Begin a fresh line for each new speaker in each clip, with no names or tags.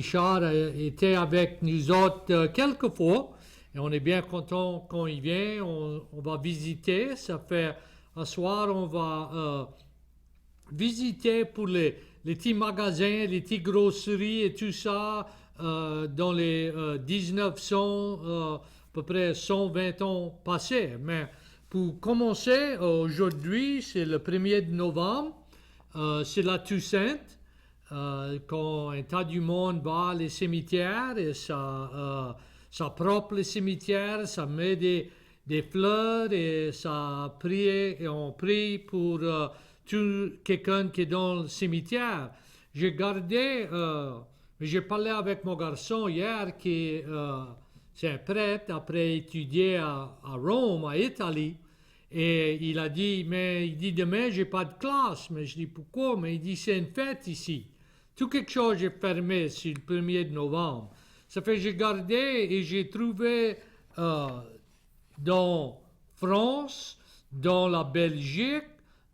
Richard était avec nous autres quelques fois. Et on est bien content quand il vient. On va visiter. Ça fait un soir, on va visiter pour les petits magasins, les petites grosseries et tout ça dans les 1900, à peu près 120 ans passés. Mais pour commencer, aujourd'hui, c'est le 1er de novembre, c'est la Toussaint, quand un tas du monde va les cimetières et ça propre les cimetières, ça met des fleurs et ça prie et on prie pour tout quelqu'un qui est dans le cimetière. J'ai parlé avec mon garçon hier qui c'est un prêtre après étudier à Rome, à Italie. Et il a dit, mais il dit demain j'ai pas de classe. Mais je dis pourquoi? Mais il dit c'est une fête ici. Tout quelque chose est fermé sur le 1er de novembre. Ça fait que j'ai gardé et j'ai trouvé dans France, dans la Belgique,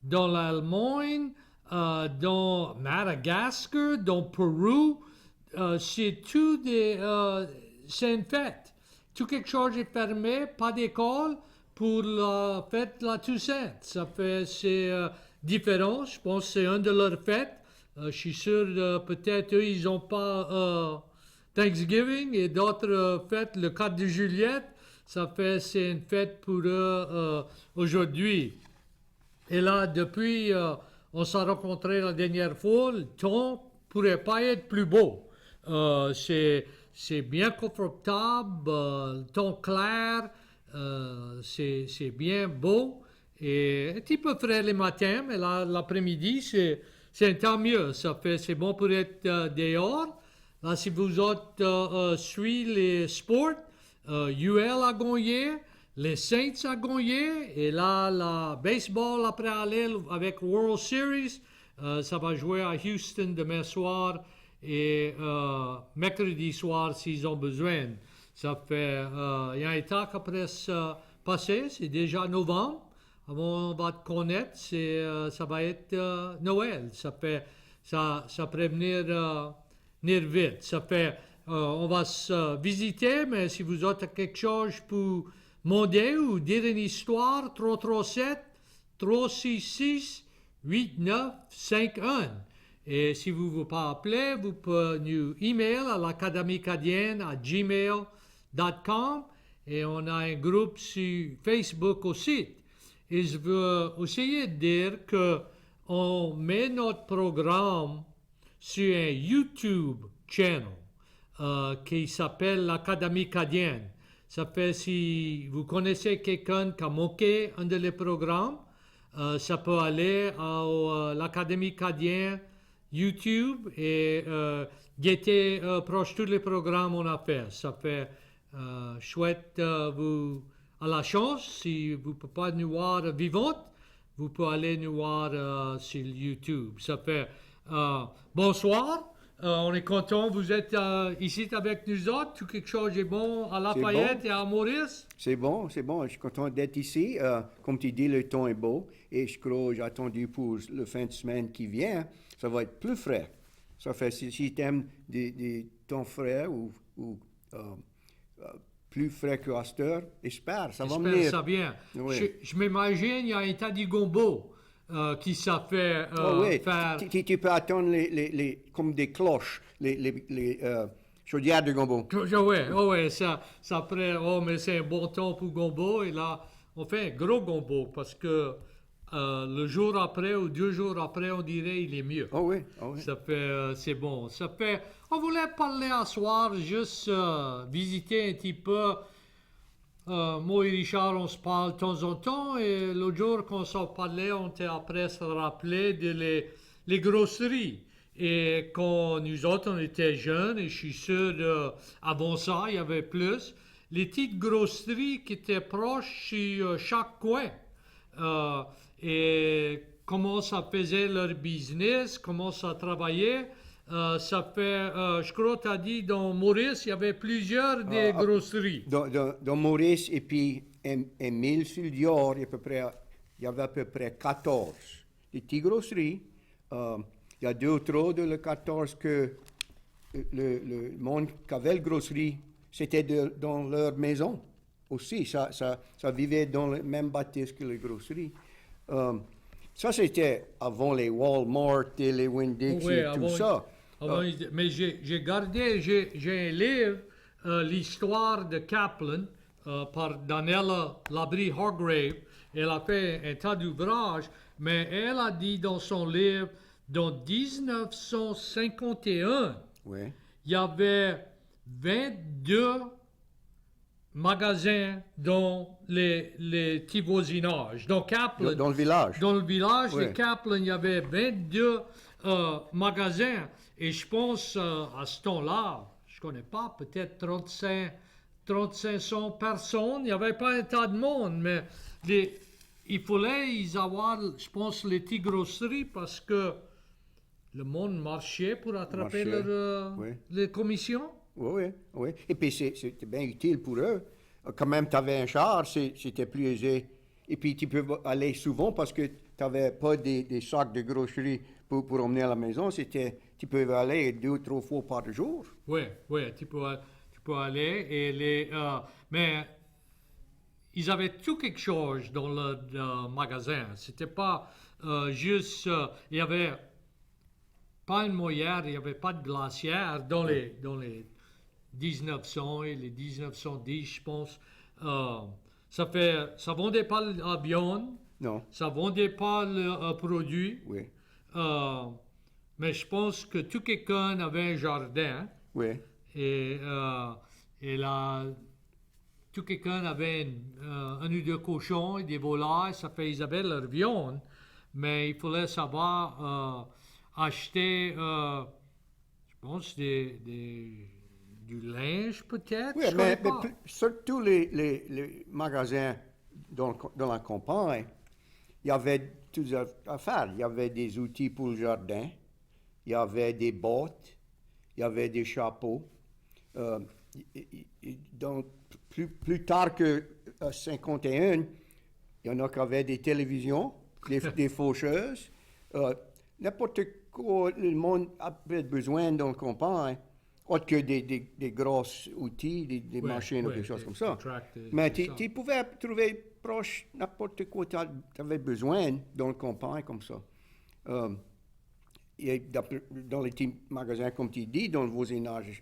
dans l'Allemagne, dans Madagascar, dans Pérou, c'est tout c'est une fête. Tout quelque chose est fermé, pas d'école pour la fête de la Toussaint. Ça fait, c'est différent. Je pense que c'est une de leurs fêtes. Je suis sûr, peut-être eux, ils n'ont pas Thanksgiving et d'autres fêtes, le 4 de Juillet. Ça fait, c'est une fête pour eux aujourd'hui. Et là, depuis, on s'est rencontrés la dernière fois, le temps pourrait pas être plus beau. C'est bien confortable, le temps clair, c'est bien beau. Et un petit peu frais le matin, mais là, l'après-midi, c'est un temps mieux. Ça fait, c'est bon pour être dehors. Là, si vous autres suivez les sports, UL a gagné, les Saints a gagné, et là, la baseball après aller avec World Series, ça va jouer à Houston demain soir et mercredi soir s'ils ont besoin. Ça fait, il y a un temps qu'après ça passé, c'est déjà novembre. Avant on va te connaître, ça va être Noël. Ça fait, ça prévenir venir vite. Ça fait, on va se visiter, mais si vous avez quelque chose pour demander ou dire une histoire, 337 366 8951. Et si vous ne vous pas appeler, vous pouvez nous email à l'académiecadienne@gmail.com et on a un groupe sur Facebook aussi. Et je veux essayer de dire que on met notre programme sur un YouTube channel qui s'appelle l'Académie Cadienne. Ça fait si vous connaissez quelqu'un qui a manqué un de les programmes, ça peut aller à l'Académie Cadienne YouTube et guetter proche tous les programmes qu'on a fait. Ça fait chouette vous à la chance. Si vous ne pouvez pas nous voir vivante, vous pouvez aller nous voir sur YouTube. Ça fait bonsoir. On est content, vous êtes ici avec nous autres. Tout quelque chose est bon à Lafayette et à Maurice.
C'est bon. Je suis content d'être ici. Comme tu dis, le temps est beau. Et je crois, j'ai attendu pour le fin de semaine qui vient, ça va être plus frais. Ça fait, si tu aimes des temps frais ou plus frais que cette heure, j'espère, ça va venir.
Ça vient.
Oui.
Je m'imagine, il y a un tas de gombo qui ça fait faire...
Tu peux attendre comme des cloches, les chaudières de gombo.
Oui, ça après, mais c'est un bon temps pour gombo, et là, on fait un gros gombo, parce que le jour après ou 2 jours après, on dirait il est mieux.
Oh oui.
Ça fait, c'est bon. Ça fait, on voulait parler à soir, juste visiter un petit peu. Moi et Richard, on se parle de temps en temps, et l'autre jour, quand on s'en parlait, on était après se rappeler de les grosseries. Et quand nous autres, on était jeunes, et je suis sûr, avant ça, il y avait plus, les petites grosseries qui étaient proches sur chaque coin. Et comment ça faisait leur business, comment ça travaillait. Ça fait, je crois que tu as dit, dans Maurice, il y avait plusieurs des grosseries.
Dans Maurice et puis Émile-sur-Dior, il y avait à peu près 14. Des petites grosseries. Il y a 2 ou 3 de les 14 que le monde qui avait le grosserie, c'était dans leur maison aussi. Ça vivait dans le même bâtisse que les grosseries. Ça, c'était avant les Walmart et les Winn-Dixie
Oui,
et tout
avant-
ça.
Mais j'ai gardé, j'ai un livre, l'histoire de Kaplan, par Daniela Labrie Hargrave. Elle a fait un tas d'ouvrages, mais elle a dit dans son livre, dans 1951,
Oui,
il y avait 22 magasins dans les petits voisinages. Dans Kaplan,
dans le village.
dans le village de
Oui.
Kaplan, il y avait 22 magasins. Et je pense, à ce temps-là, je connais pas, peut-être 3500 personnes. Il n'y avait pas un tas de monde, mais il fallait y avoir, je pense, les petites grosseries parce que le monde marchait pour attraper
Marchait, oui.
les commissions.
Oui, oui, oui. Et puis, c'était bien utile pour eux. Quand même, tu avais un char, c'était plus aisé. Et puis, tu peux aller souvent parce que tu n'avais pas des sacs de grosserie pour emmener à la maison. Tu peux aller 2 ou 3 fois par jour.
Oui, oui, tu peux aller. Mais ils avaient tout quelque chose dans le magasin. C'était pas juste. Il y avait pas une moyenne, il n'y avait pas de glacière dans les 1900 et les 1910, je pense. Ça vendait pas l'avion,
Non,
ça vendait pas le produit.
oui,
Mais je pense que tout quelqu'un avait un jardin
oui.
et là, tout quelqu'un avait un ou deux cochons et des volailles, ça fait ils avaient leur viande, mais il fallait savoir acheter, je pense, du linge peut-être.
Oui,
je connais
mais
pas.
surtout les magasins dans la campagne, il y avait toutes les affaires. Il y avait des outils pour le jardin, il y avait des bottes, il y avait des chapeaux. Donc, plus tard que 51, il y en a qui avaient des télévisions, des faucheuses. N'importe quoi, le monde avait besoin dans le campagne, autre que des gros outils, des
Ouais,
machines ou
ouais,
des choses
des
comme ça.
tracteurs,
Mais
c'est ça.
tu pouvais trouver proche n'importe quoi tu avais besoin dans le campagne comme ça. Et dans les petits magasins, comme tu dis, dans le voisinage,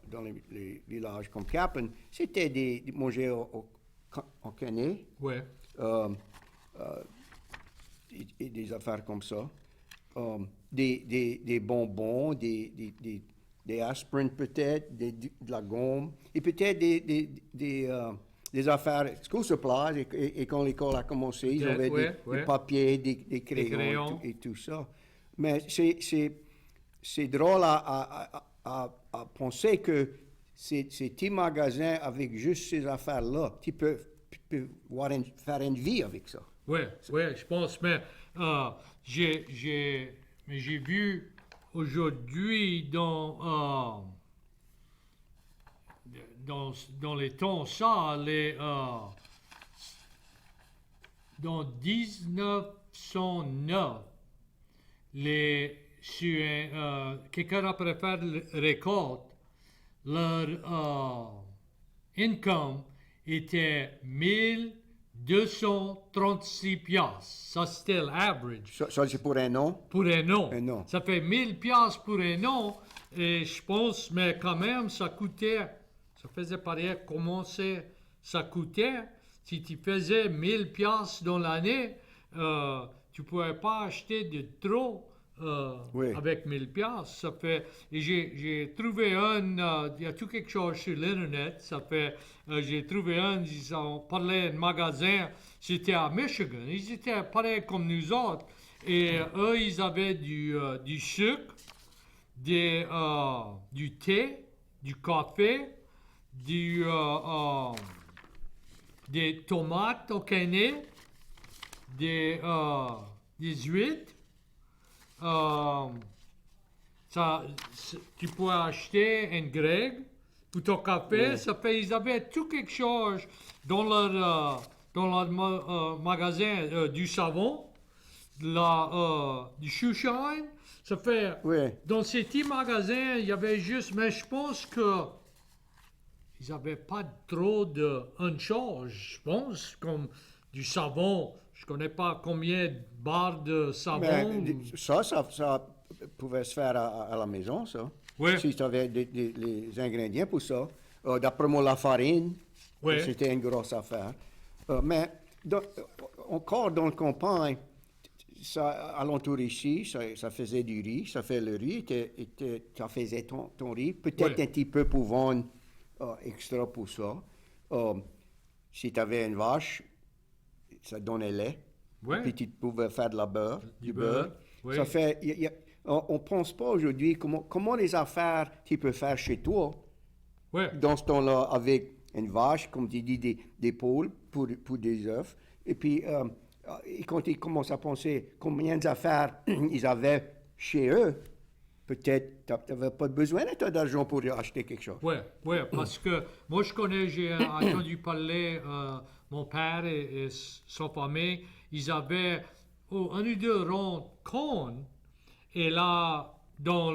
dans les villages comme Kaplan, c'était des manger au canet
Ouais.
et des affaires comme ça. Des bonbons, des aspirines peut-être, de la gomme, et peut-être des affaires school supplies, et quand l'école a commencé, ils
Peut-être,
avaient
ouais, ouais.
des papiers, des crayons,
crayons.
et tout ça. Mais c'est drôle à penser que ces petits magasins avec juste ces affaires-là, tu peux faire une vie avec ça.
Ouais, ouais, je pense, mais j'ai vu aujourd'hui dans les temps ça, dans 1909, quelqu'un après faire récolte, leur income était 1236 piastres. Ça, c'était l'average.
Ça, c'est pour un an.
Pour un an.
Un an.
Ça fait 1000 piastres pour un an. Et je pense, mais quand même, ça faisait pareil comment ça coûtait. Si tu faisais 1000 piastres dans l'année, tu ne pouvais pas acheter de trop
Oui.
avec 1000 piastres. Ça fait, et j'ai trouvé il y a tout quelque chose sur l'Internet. J'ai trouvé ils ont parlé d'un magasin, c'était à Michigan. Ils étaient pareils comme nous autres. Et eux, ils avaient du sucre, du thé, du café, des tomates au canet, des huîtres. Tu peux acheter un grec pour ton café.
Ouais.
Ça fait, ils avaient tout quelque chose dans leur magasin, du savon, du shoeshine, Ça fait,
Oui.
dans ces petits magasins, il y avait juste, mais je pense que ils n'avaient pas trop de charge, je pense, comme du savon. Je connais pas combien de barres de savon.
Mais ça pouvait se faire à la maison, ça.
Oui.
Si tu avais les ingrédients pour ça. D'après moi, la farine,
Oui.
c'était une grosse affaire. Mais encore dans le campagne, ça, alentour ici, ça faisait du riz. Ça fait le riz, ça faisait ton riz. Peut-être
Oui.
un petit peu pour vendre extra pour ça. Si tu avais une vache, ça donnait lait.
Oui.
Puis tu pouvais faire de la beurre,
Du beurre, oui.
Ça fait, on ne pense pas aujourd'hui comment les affaires tu peux faire chez toi
Oui.
dans ce temps-là avec une vache, comme tu dis, des poules pour des œufs. Et puis, et quand ils commencent à penser combien d'affaires ils avaient chez eux, peut-être tu n'avais pas besoin d'argent pour acheter quelque chose.
Oui, oui, parce que moi je connais, j'ai entendu parler, mon père et sa famille, ils avaient un ou deux ronds de corn, et là, dans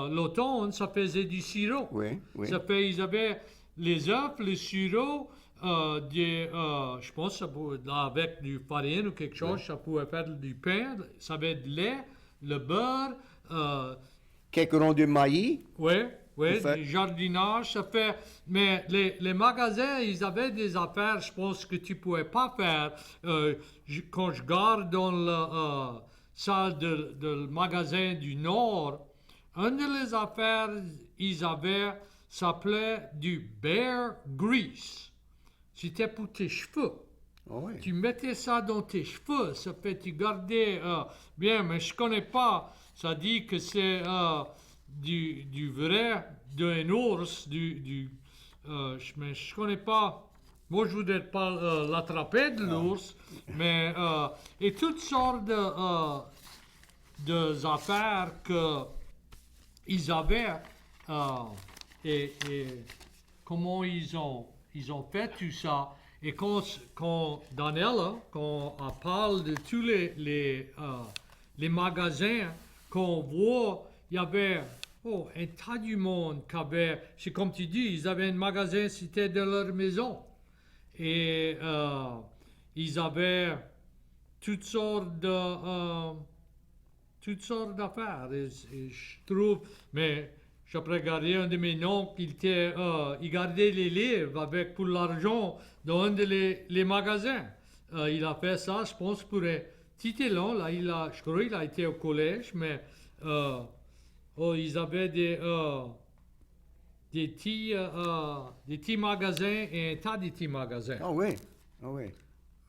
l'automne, ça faisait du sirop.
Oui, oui.
Ça fait, ils avaient les œufs, le sirop, je pense que ça pouvait, avec du farine ou quelque chose, ça pouvait faire du pain, ça avait de lait, le beurre,
Quelques ronds de maïs.
oui, oui,
Vous faites-
du jardinage, ça fait. Mais les magasins, ils avaient des affaires, je pense, que tu pouvais pas faire. Quand je garde dans la salle de magasin du Nord, une des affaires, ils avaient, s'appelait du bear grease. C'était pour tes cheveux.
Oh, oui.
Tu mettais ça dans tes cheveux, ça fait tu gardais bien, mais je connais pas. Ça dit que c'est du vrai, d'un ours, mais je connais pas. Moi, je voudrais pas l'attraper de l'ours, mais et toutes sortes de affaires que ils avaient et comment ils ont fait tout ça. Et quand Daniela, quand on parle de tous les magasins qu'on voit, il y avait un tas du monde qui avait, c'est comme tu dis, ils avaient un magasin, c'était de leur maison. Et ils avaient toutes sortes d'affaires. Et je trouve, mais j'ai regardé un de mes oncles, il gardait les livres avec pour l'argent dans un les magasins. Il a fait ça, je pense, pour un petit élan. Là, je crois qu'il a été au collège, mais ils avaient des petits magasins et un tas de petits magasins.
Ah oui, ah oui.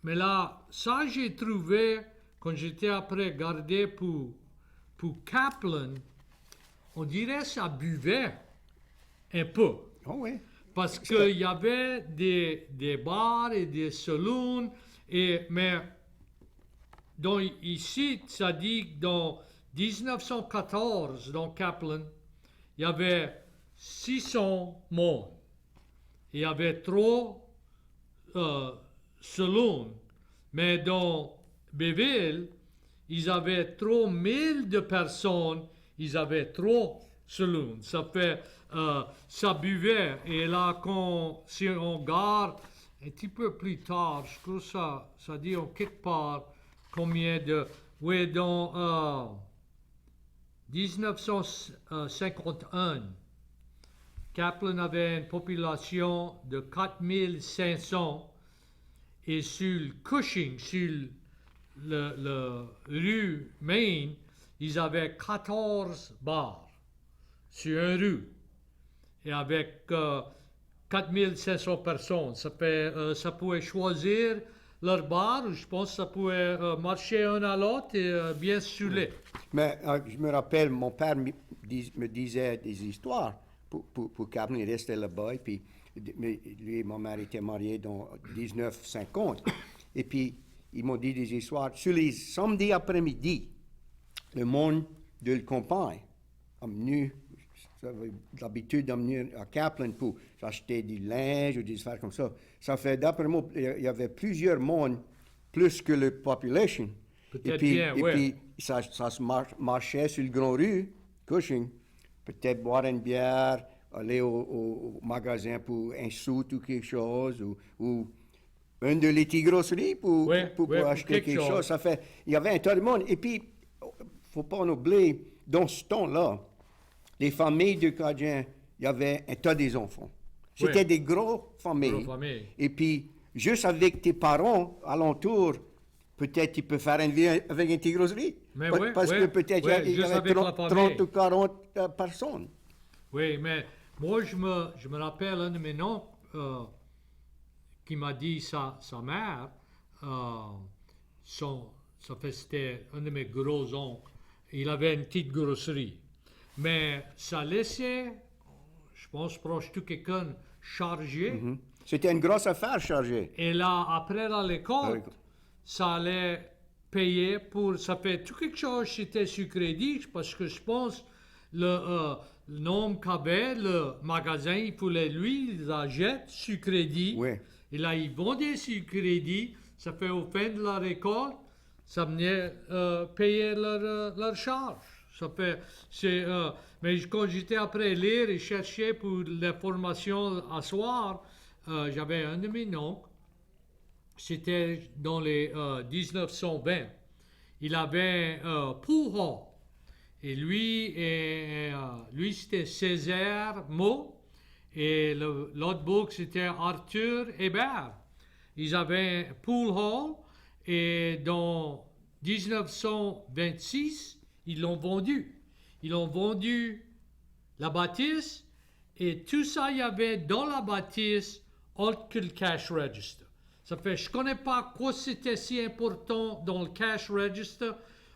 Mais là, ça j'ai trouvé, quand j'étais après gardé pour Kaplan, on dirait que ça buvait un peu.
Ah oui.
Parce qu'il y avait des bars et des saloons, mais ici, ça dit que dans 1914, dans Kaplan, il y avait 600 monde. Il y avait 3 saloons. Mais dans Béville, ils avaient 3000 de personnes, ils avaient 3 saloons. Ça fait, ça buvait. Et là, si on regarde un petit peu plus tard, je trouve ça dit en quelque part combien de... Oui, dans 1951, Kaplan avait une population de 4500 et sur le Cushing, sur le rue Main, ils avaient 14 bars sur une rue et avec 4500 personnes. Ça pouvait choisir leur bar, je pense que ça pouvait marcher un à l'autre et bien saouler.
Mais je me rappelle, mon père me disait des histoires pour Kaplan. Il restait là-bas. Et puis, lui et ma mère étaient mariés dans 1950. Et puis, ils m'ont dit des histoires. Sur les samedis après-midi, le monde de la campagne a venu, j'avais l'habitude d'amener à Kaplan pour acheter du linge ou des affaires comme ça. Ça fait, d'après moi, il y avait plusieurs mondes, plus que la population.
Peut-être
puis,
bien,
et
ouais.
puis ça se marchait sur le Grand Rue, Cushing. Peut-être boire une bière, aller au magasin pour un sou ou quelque chose, ou une de les petites grosseries
Ouais,
pour
ouais, pour
acheter quelque chose. Ça fait, il y avait un tas de monde. Et puis, faut pas en oublier, dans ce temps-là, les familles de Cadiens, il y avait un tas des enfants. C'était
Ouais.
des gros familles.
Gros familles.
Et puis, juste avec tes parents alentour, peut-être tu peux faire une vie avec une petite grosserie.
Mais
Parce que peut-être
ouais,
il y
juste
avait
avec la
30
famille.
ou 40 personnes.
Oui, mais moi, je me rappelle un de mes oncles qui m'a dit sa mère, c'était un de mes gros oncles. Il avait une petite grosserie. Mais ça laissait, je pense, proche tout quelqu'un chargé.
C'était une grosse affaire chargée.
Et là, après la récolte, ça allait payer pour. Ça fait tout quelque chose, c'était sur crédit, parce que je pense le nom qu'avait le magasin, il voulait lui, il achète sur crédit.
Oui.
Et là, il vendait sur crédit. Ça fait au fin de la récolte, ça venait payer leur charge. Ça fait, mais quand j'étais après lire et chercher pour l'information à soir, j'avais un de mes oncles, c'était dans les 1920. Il avait pool hall. Et lui c'était Césaire Mo. Et l'autre bouc, c'était Arthur Hébert. Ils avaient un pool hall. Et dans 1926, ils l'ont vendu. Ils ont vendu la bâtisse. Et tout ça, il y avait dans la bâtisse autre que le cash register. Ça fait, je ne connais pas quoi c'était si important dans le cash register,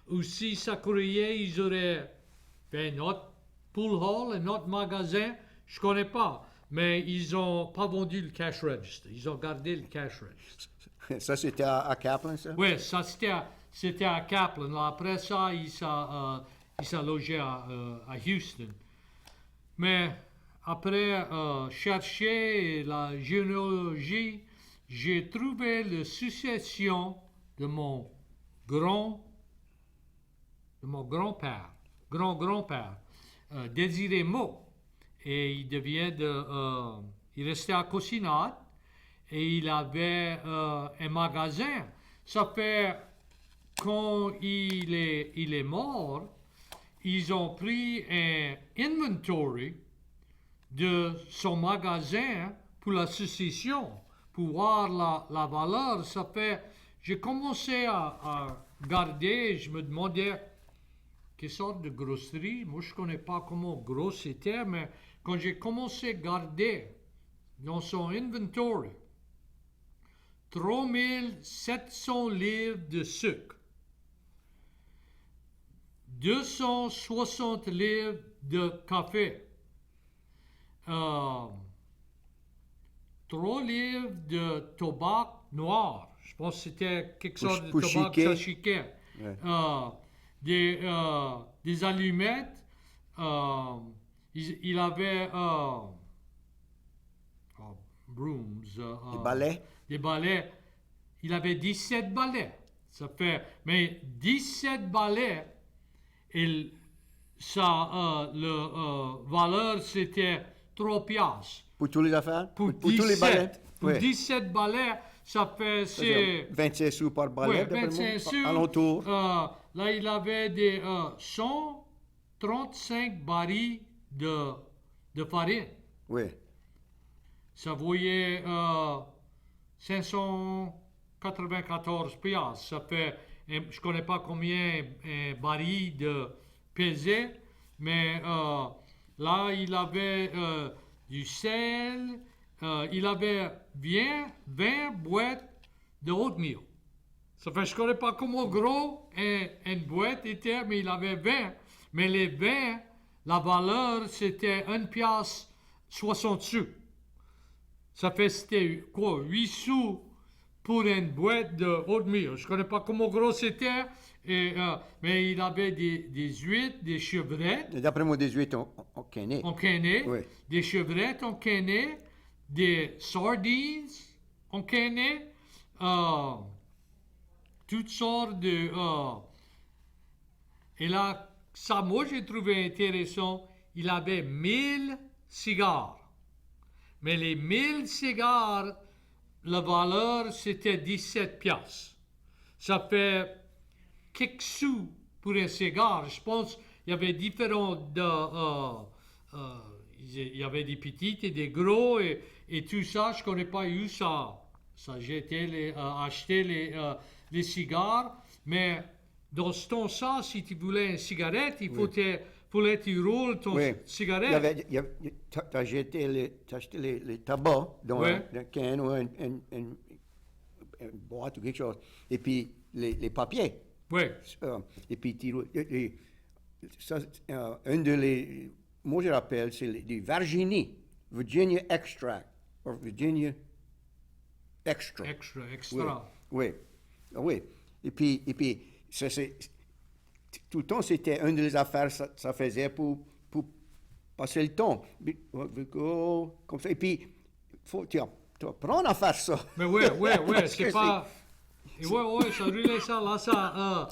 ou si ça croyait, ils auraient fait notre pool hall et notre magasin, je ne connais pas. Mais ils n'ont pas vendu le cash register, ils ont gardé le cash register.
Ça, c'était à Kaplan, ça?
Oui, ça c'était à Kaplan. Là, après ça, il s'est logé à Houston. Mais après chercher la généalogie, j'ai trouvé la succession de mon grand-père, grand-grand-père, Désiré Mo. Et il restait à Cosinade et il avait un magasin. Ça fait, quand il est mort, ils ont pris un inventory de son magasin pour la succession, pour voir la valeur. Ça fait, j'ai commencé à garder, je me demandais quelle sorte de grosserie. Moi, je ne connais pas comment gros c'était, mais quand j'ai commencé à garder dans son inventory 3700 livres de sucre, 260 livres de café, 3 livres de tabac noir. Je pense que c'était quelque chose de tabac chiquet.
Ouais.
Des allumettes. Il avait brooms.
Des balais?
Des balais. Il avait 17 balais. Ça fait, mais 17 balais, le valeur c'était 3 piastres.
Pour tous les affaires?
Pour
tous les balais?
Pour
Ouais.
17 balais, ça fait, c'est...
25 sous par balai,
Ouais, 25 sous.
alentour.
Là, il avait des 135 barils de farine.
Oui.
Ça voyait 594 piastres. Ça fait, je ne connais pas combien un baril de pesait, mais là, il avait du sel, il avait 20 boîtes de oatmeal. Ça fait, je ne connais pas comment gros une boîte était, mais il avait 20. Mais les 20, la valeur, c'était 1 piastre 60 sous. Ça fait, c'était quoi, 8 sous pour une boîte de oatmeal. Je ne connais pas comment gros c'était, mais il avait des huîtres, des chevrettes.
D'après moi, 18 on connaît.
On connaît.
Oui.
Des chevrettes, on connaît. Des sardines, on connaît. toutes sortes de... et là, ça, moi, j'ai trouvé intéressant. Il avait 1000 cigares. Mais les 1000 cigares, la valeur, c'était 17 piastres. Ça fait quelques sous pour un cigare. Je pense qu'il y avait différents... il y avait des petites et des gros et tout ça. Je ne connais pas où ça acheter les cigares. Mais dans ce temps-là, si tu voulais une cigarette, il fallait que tu roules ton cigarette.
T'as acheté les tabacs dans un can ou une boîte ou quelque chose. Et puis les papiers.
Oui.
Et puis tu roules. Ça, un de les... Moi, je rappelle, c'est du Virginia Extract. Ou Virginia Extra.
Extra.
Oui. Oui. Et puis ça, tout le temps, c'était une des affaires ça faisait pour passer le temps. Comme ça. Et puis, tu apprends à faire ça.
Mais oui, c'est pas... Oui, ça roulait ça, là, ça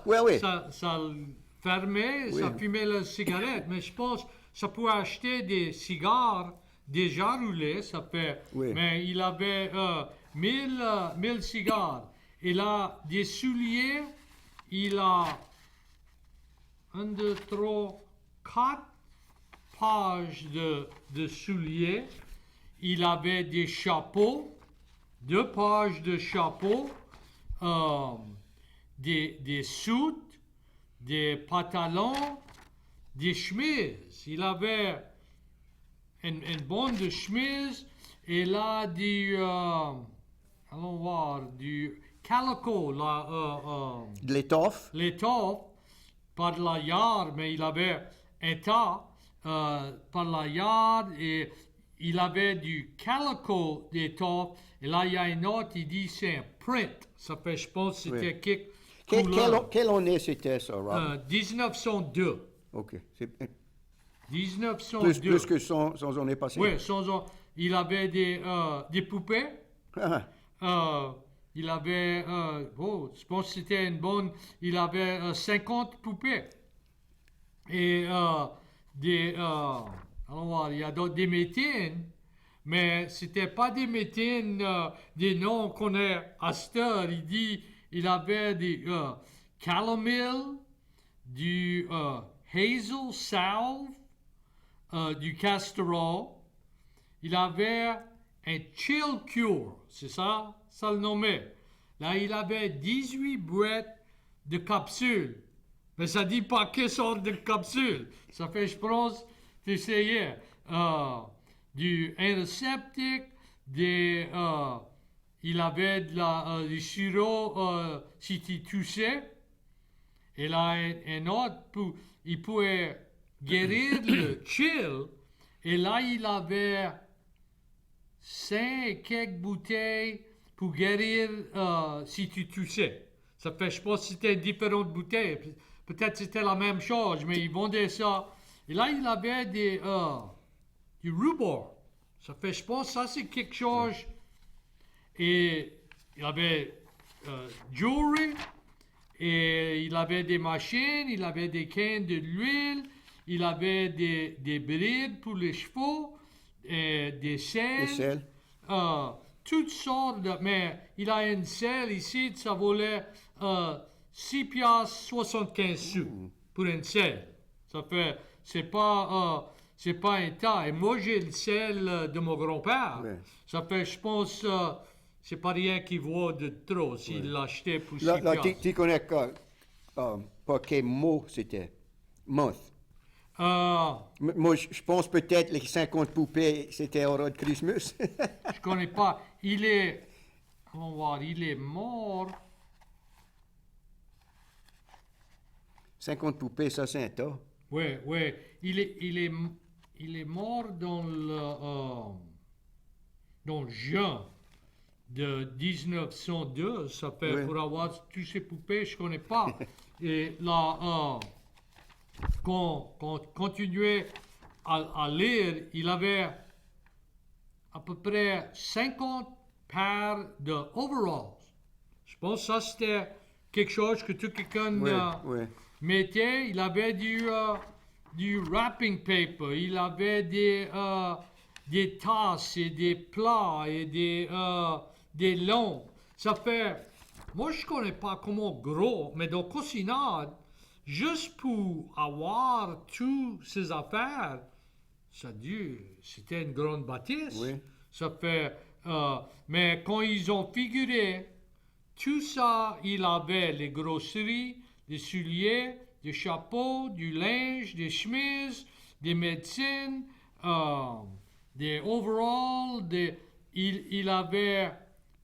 fermait, ça fumait la cigarette. Mais je pense ça pouvait acheter des cigares déjà roulés, ça fait... Mais il avait 1000 cigares. Il a des souliers, il a 1, 2, 3, 4 pages de souliers. Il avait des chapeaux, 2 pages de chapeaux, des soutes, des pantalons, des chemises. Il avait une bonne de chemise et là allons voir, du calico,
de l'étoffe.
L'étoffe, par la yard, mais il avait un tas par la yard et il avait du calico d'étoffe. Et là, il y a une autre, il dit c'est un print. Ça fait, je pense, c'était
quelle année c'était ça, Rob?
1902.
OK.
1902.
Plus que son année passée.
Oui, il avait des poupées. Il avait, je pense que c'était une bonne, il avait 50 poupées. Et allons voir, il y a d'autres, des métines, mais c'était pas des métines, des noms qu'on connaît à cette heure. Il dit, il avait des calomel, du hazel salve, du castor. Il avait un chill cure, c'est ça le nommait. Là, il avait 18 boîtes de capsules. Mais ça dit pas quelle sorte de capsules. Ça fait, je pense, d'essayer du antiseptique, il avait du sirop si tu toussais. Et là, un autre, il pouvait guérir le chill. Et là, il avait 5 quelques bouteilles pour guérir si tu toussais. Ça fait, je pense que c'était différentes bouteilles. Peut-être c'était la même chose, mais ils vendaient ça. Et là, il avait du rhubarbe. Ça fait, je pense, ça c'est quelque chose. Et il avait jewelry. Et il avait des machines, il avait des cannes de l'huile, il avait des brides pour les chevaux, des selles. Toutes sortes mais il a une selle ici, ça valait 6 piastres 75 sous pour une selle. Ça fait, c'est pas un tas. Et moi, j'ai le selle de mon grand-père. Ouais. Ça fait, je pense, c'est pas rien qui vaut de trop s'il l'achetait pour 6 piastres.
Là, tu connais pas quel mot c'était? Moth. Moi, je pense peut-être les 50 poupées, c'était au de Christmas.
Je connais pas. Il est... On va voir, il est mort.
50 poupées, ça c'est un tas.
Oui. Il est mort dans le juin de 1902. Ça fait pour avoir tous ces poupées, je connais pas. Et là... Quand on continuait à lire, il avait à peu près 50 paires de overalls. Je pense que ça c'était quelque chose que tout quelqu'un
Oui, oui.
mettait. Il avait du wrapping paper, il avait des tasses et des plats et des longs. Ça fait, moi je connais pas comment gros, mais dans Cosinade, juste pour avoir toutes ces affaires, c'était une grande bâtisse.
Oui.
Ça fait, mais quand ils ont figuré, tout ça, il avait les grosseries, des souliers, des chapeaux, du linge, des chemises, des médecines, des overalls, il avait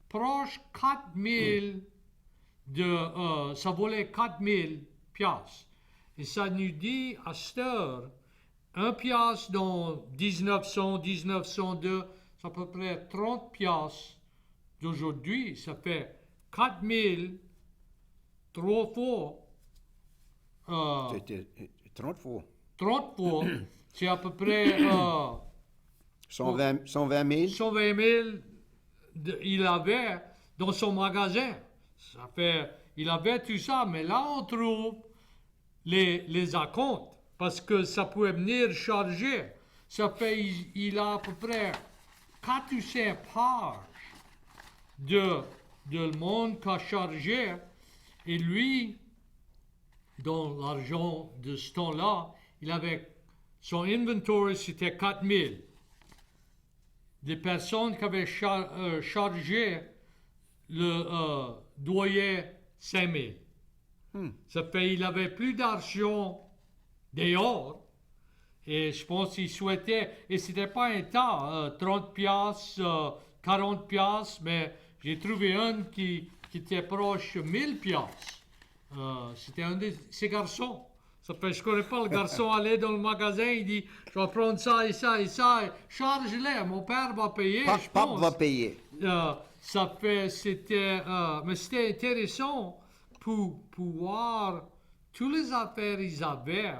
proche 4000 ça valait 4000 piastres. Et ça nous dit à cette heure, un piastre dans 1900, 1902, c'est à peu près 30 piastres d'aujourd'hui. Ça fait 4000, 3 fois,
C'était 30 fois.
30 fois, c'est à peu près
120 000.
120 000 il avait dans son magasin. Ça fait, il avait tout ça, mais là on trouve les acomptes, parce que ça pouvait venir charger. Ça fait, il a à peu près 4 ou 5 pages de le monde qu'a chargé, et lui, dans l'argent de ce temps-là, il avait, son inventory c'était 4000. Des personnes qui avaient chargé le doyer 5000. Ça fait il avait plus d'argent dehors. Et je pense qu'il souhaitait, et c'était pas un tas, 30 piastres, 40 piastres, mais j'ai trouvé un qui était proche 1000 piastres. C'était un de ces garçons. Ça fait, je connais pas le garçon, allait dans le magasin, il dit, je vais prendre ça et ça et ça, et charge-les, mon père va payer, je
Pap
pense.
va payer.
Ça fait, mais c'était intéressant pour voir toutes les affaires qu'ils avaient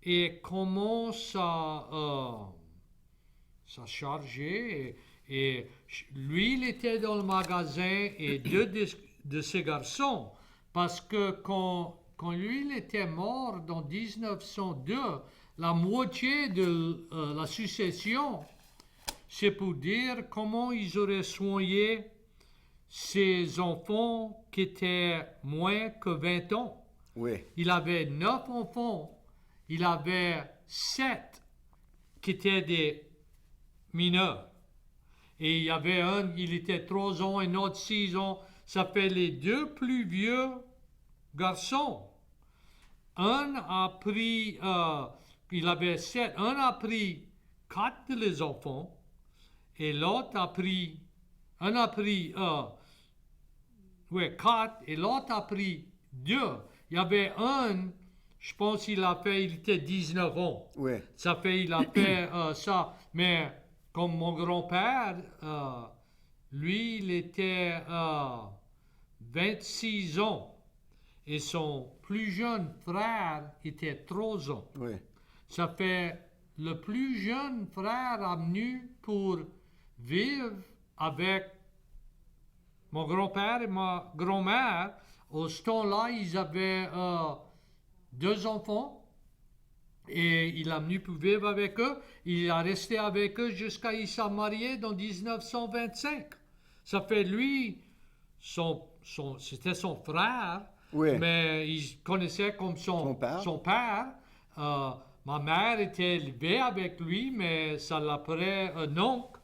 et comment ça chargeait. Et lui, il était dans le magasin et deux de ses garçons, parce que quand lui, il était mort dans 1902, la moitié de la succession, c'est pour dire comment ils auraient soigné ses enfants qui étaient moins que 20 ans.
Oui.
Il avait 9 enfants, il avait 7 qui étaient des mineurs. Et il y avait un, il était 3 ans, un autre 6 ans. Ça fait les deux plus vieux garçons. Un a pris, il avait 7, un a pris 4 de les enfants, et l'autre a pris, un a pris 4, et l'autre a pris 2. Il y avait un, je pense qu'il était 19 ans.
Oui.
Ça fait, il a fait ça. Mais comme mon grand-père, lui, il était 26 ans. Et son plus jeune frère était 3 ans.
Oui.
Ça fait, le plus jeune frère a venu pour vivre avec mon grand-père et ma grand-mère. Au ce temps-là, ils avaient 2 enfants. Et il a venu pour vivre avec eux. Il a resté avec eux jusqu'à il s'est marié dans 1925. Ça fait lui, c'était son frère,
Oui.
mais il connaissait comme son père. Ma mère était élevée avec lui, mais ça l'appelait un oncle.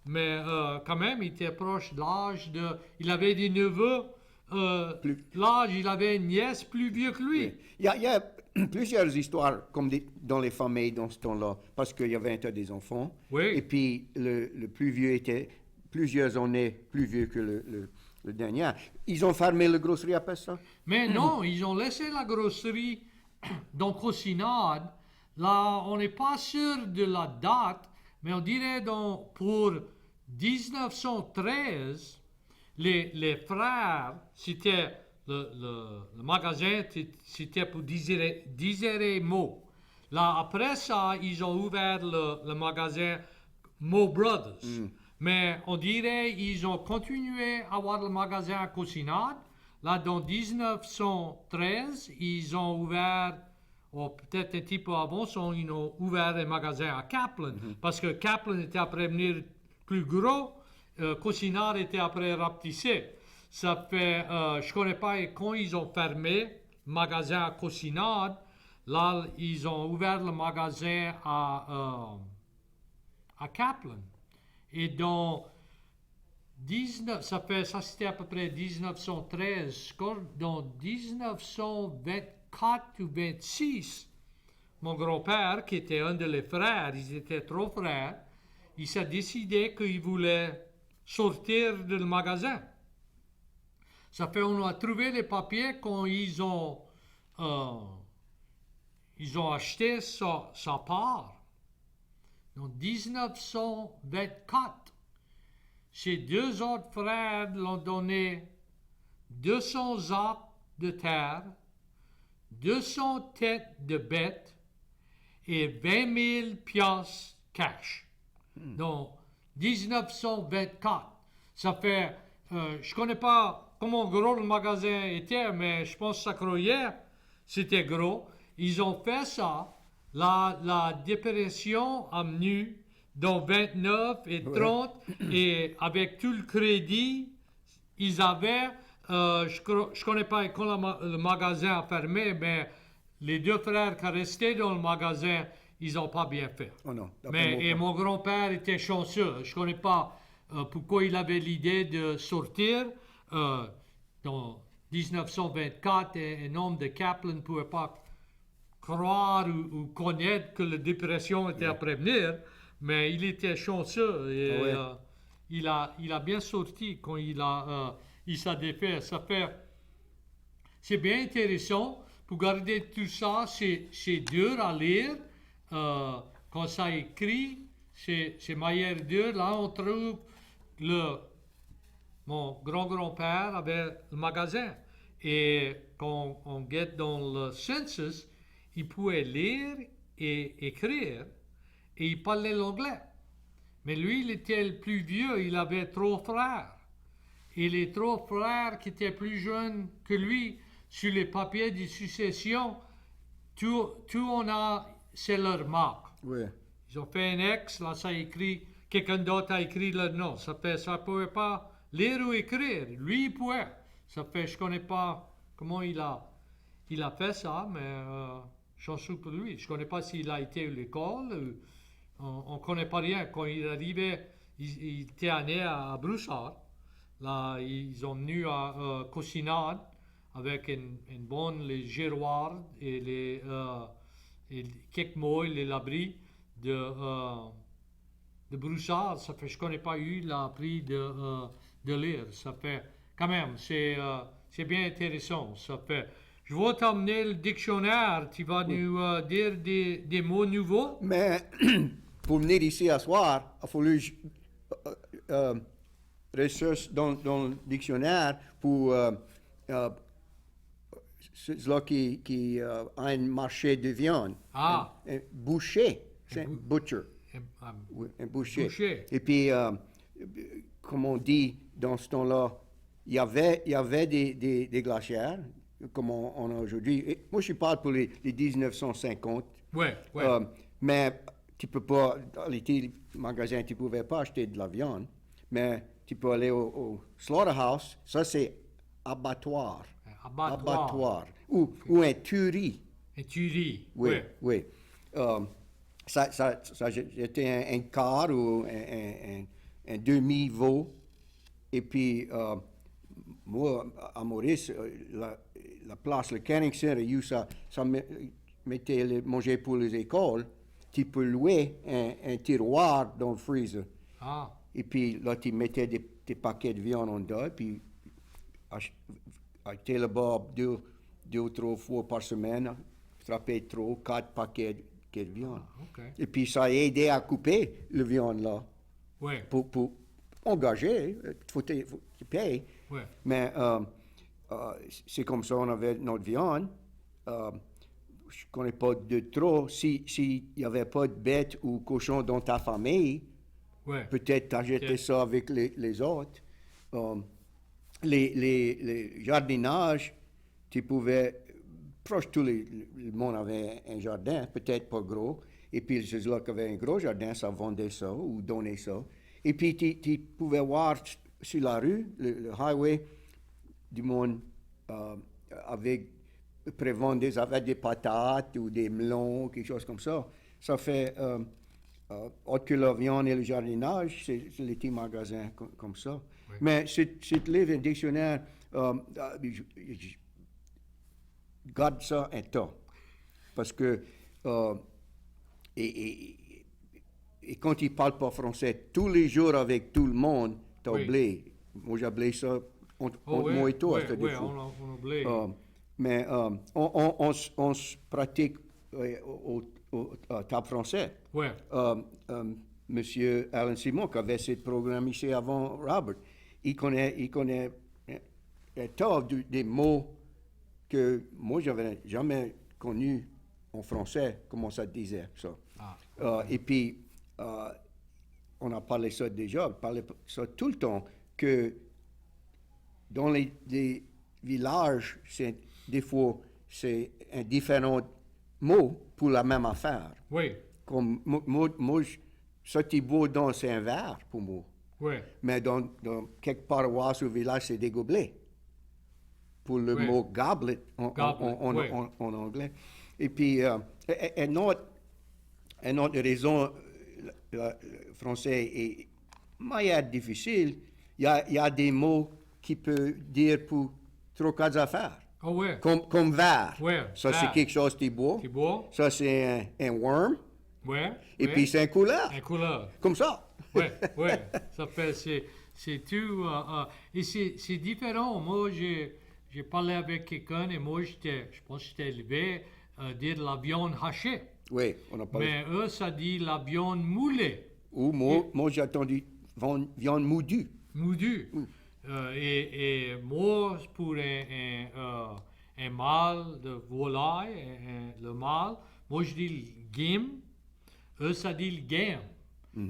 Mais quand même, il était proche de l'âge de... Il avait des neveux. L'âge, il avait une nièce plus vieux que lui.
Oui. Il y a plusieurs histoires comme dans les familles dans ce temps-là, parce qu'il y avait un tas des enfants.
Oui.
Et puis le plus vieux était plusieurs années plus vieux que le dernier. Ils ont fermé la grosserie après ça?
Mais non, ils ont laissé la grosserie dans Cosinade. Là, on n'est pas sûr de la date, mais on dirait pour 1913, les frères, c'était le magasin, c'était pour Désiré Mo. Là, après ça, ils ont ouvert le magasin Mo Brothers. Mais on dirait ils ont continué à avoir le magasin à Cosinade. Là, dans 1913, ils ont ouvert, ou peut-être un petit peu avant, ils ont ouvert un magasin à Kaplan. Parce que Kaplan était après venir plus gros, Cousinard était après rapetissé. Ça fait, je connais pas, et quand ils ont fermé le magasin à Cousinard, là, ils ont ouvert le magasin à Kaplan. Et dans 19, ça c'était à peu près 1913. Dans 1924 ou 26, mon grand-père, qui était un de les frères, ils étaient trois frères, il s'est décidé qu'il voulait sortir du magasin. Ça fait on a trouvé les papiers quand ils ont acheté sa part. En 1924, ses deux autres frères l'ont donné 200 acres de terre, 200 têtes de bêtes et 20 000 piastres cash. Donc, 1924. Ça fait, je connais pas comment gros le magasin était, mais je pense que ça croyait, c'était gros. Ils ont fait ça. La dépression a venu dans 29 et 30 et avec tout le crédit, ils avaient, je connais pas quand le magasin a fermé, mais les deux frères qui restaient dans le magasin, ils n'ont pas bien fait.
Oh non,
Et mon grand-père était chanceux. Je ne connais pas pourquoi il avait l'idée de sortir. Dans 1924, un homme de Kaplan ne pouvait pas croire ou connaître que la dépression était à prévenir, mais il était chanceux et il a bien sorti quand il s'est défait. C'est bien intéressant. Pour garder tout ça, c'est dur à lire. Quand ça écrit, c'est manière dur. Là, on trouve mon grand-grand-père avait le magasin. Et quand on guette dans le census, il pouvait lire et écrire. Et il parlait l'anglais. Mais lui, il était le plus vieux. Il avait trois frères. Et les trois frères qui étaient plus jeunes que lui, sur les papiers de succession, tout on a, c'est leur marque.
Oui.
Ils ont fait un X, là ça écrit, quelqu'un d'autre a écrit leur nom. Ça fait, ça pouvait pas lire ou écrire. Lui, il pouvait. Ça fait, je connais pas comment il a fait ça, mais chanceux pour lui. Je connais pas s'il a été à l'école. On connaît pas rien. Quand il arrivait, il était né à Broussard. Là, ils ont venu à Cousinard avec une bonne, les giroirs et les quelques mots, les labris de Broussard. Ça fait, je connais pas eu l'appris de lire. Ça fait, quand même, c'est bien intéressant. Ça fait, je vais t'emmener le dictionnaire. Tu vas nous dire des mots nouveaux.
Mais pour venir ici à soir, il a fallu rechercher dans le dictionnaire pour ceux qui a un marché de viande.
Ah.
Un boucher, c'est un butcher. Oui, un boucher. Et puis, comme on dit dans ce temps-là, il y avait des glacières, comme on a aujourd'hui. Et moi, je parle pour les 1950.
Ouais.
Mais tu peux pas, dans les magasins, tu ne pouvais pas acheter de la viande. Mais tu peux aller au slaughterhouse, ça c'est abattoir. Abattoir. Ou un tuerie.
Un tuerie.
Oui. Ça c'était un quart ou un demi-veau. Et puis, moi, à Maurice, la place, le Canning Center, ça mettait le manger pour les écoles. Tu peux louer un tiroir dans le freezer.
Ah.
Et puis là, tu mettais des paquets de viande en dedans, puis acheter là-bas deux ou trois fois par semaine, frapper 4 paquets de viande.
Ah, okay.
Et puis ça a aidé à couper la viande là.
Ouais.
Pour engager, tu payes.
Ouais.
Mais c'est comme ça, on avait notre viande. Je ne connais pas de trop. S'il n'y avait pas de bêtes ou cochons dans ta famille,
ouais.
Peut-être t'as jeté ça avec les autres. les jardinages, tu pouvais, proche tout le monde avait un jardin, peut-être pas gros, et puis ceux-là qui avaient un gros jardin, ça vendait ça ou donnait ça. Et puis tu pouvais voir sur la rue, le highway, du monde avec avec des patates ou des melons, quelque chose comme ça. Ça fait, autre que la viande et le jardinage, c'est les petits magasins comme ça.
Oui.
Mais c'est le livre, un dictionnaire, garde ça un temps. Parce que, et quand il parle pas français tous les jours avec tout le monde, t'as
Oui.
oublié. Moi, j'ai oublié ça entre
oui,
moi et toi,
oui,
à ce
oui,
défaut.
on oublie.
Mais on se pratique à table français.
Oui,
Monsieur Alan Simon, qui avait ce programme ici avant Robert, il connaît un tas des mots que moi, j'avais jamais connus en français, comment ça disait, ça. Et puis, on a parlé ça déjà, on parlait ça tout le temps, que dans les villages, des fois, c'est un différent mot pour la même affaire.
oui,
Comme moi, ça qui beau dans c'est un verre pour moi.
oui,
Mais dans quelques paroisses au village, c'est des gobelets. Pour le
Oui.
mot goblet
Goblet, oui.
en anglais. Et puis, une autre raison, le français est moyen difficile. Il y a des mots qui peuvent dire pour trois, quatre affaires.
oh oui,
Comme verre.
Oui,
Ça, c'est
verre.
quelque chose qui boit.
tu bois,
Ça, c'est un worm.
oui,
Et puis, c'est un couleur.
un couleur.
Comme ça.
Oui, oui, ça fait, c'est tout, et c'est différent. Moi, j'ai parlé avec quelqu'un et moi, je pense que j'étais élevé à dire la viande hachée.
Oui, on a parlé.
Mais eux, ça dit la viande moulée,
Ou moi j'ai entendu viande moudue.
moudue. Et moi, pour un mâle de volaille, le mâle, moi, je dis le game. Eux, ça dit le game.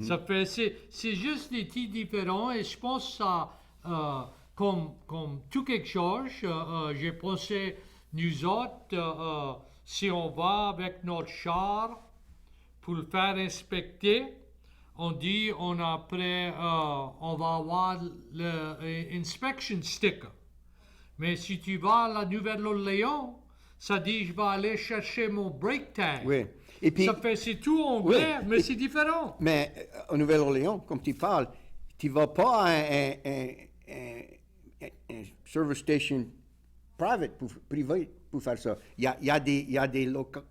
Ça fait, c'est juste des petits différents et je pense que ça, comme tout quelque chose, j'ai pensé, nous autres, si on va avec notre char pour le faire inspecter, on dit, on va avoir le inspection sticker. Mais si tu vas à la Nouvelle-Orléans, ça dit, je vais aller chercher mon brake tag.
Oui. Et puis,
Ça fait, c'est tout anglais,
Oui.
mais c'est différent.
mais en Nouvelle-Orléans, comme tu parles, tu ne vas pas à un service station privé pour faire ça. Il y a des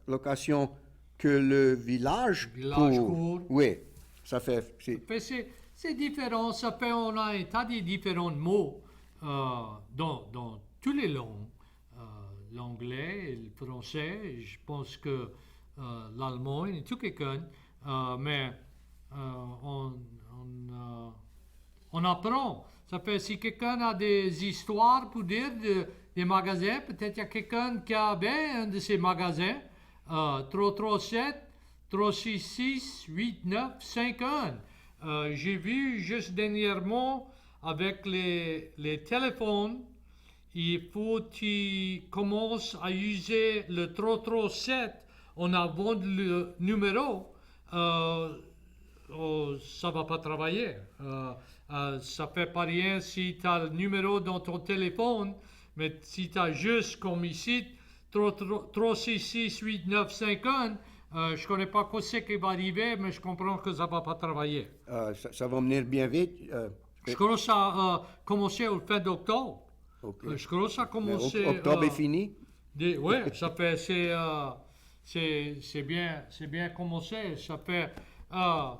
locations que le village
court.
Oui, ça fait...
Fait, c'est différent. Ça fait, on a un tas de différents mots dans tous les langues. L'anglais et le français, et je pense que l'allemand et tout quelqu'un. Mais on apprend. Ça fait, si quelqu'un a des histoires pour dire des magasins, peut-être il y a quelqu'un qui avait un de ces magasins. 337 366 8951. J'ai vu juste dernièrement avec les téléphones, il faut que tu commences à user le 337 en avant le numéro. Ça va pas travailler. Ça fait pas rien si tu as le numéro dans ton téléphone, mais si tu as juste comme ici 366 8951, je connais pas quoi c'est qui va arriver, mais je comprends que ça va pas travailler.
ça va venir bien vite.
Je crois que ça a commencé au fin d'octobre.
Ok.
Je crois que ça a
Mais
commencé.
octobre est fini.
Oui, ça fait, c'est bien commencé. Ça fait, je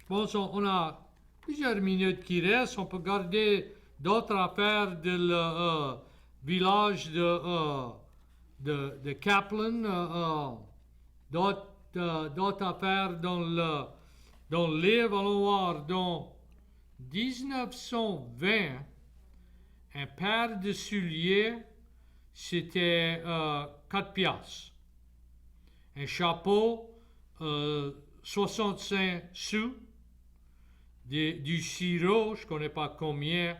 pense on a plusieurs minutes qui restent. On peut garder d'autres affaires de le village de Kaplan, d'autres affaires dans le livre. Allons voir, dans 1920, un paire de souliers, c'était 4 piastres. Un chapeau, 65 sous. Du sirop, je ne connais pas combien,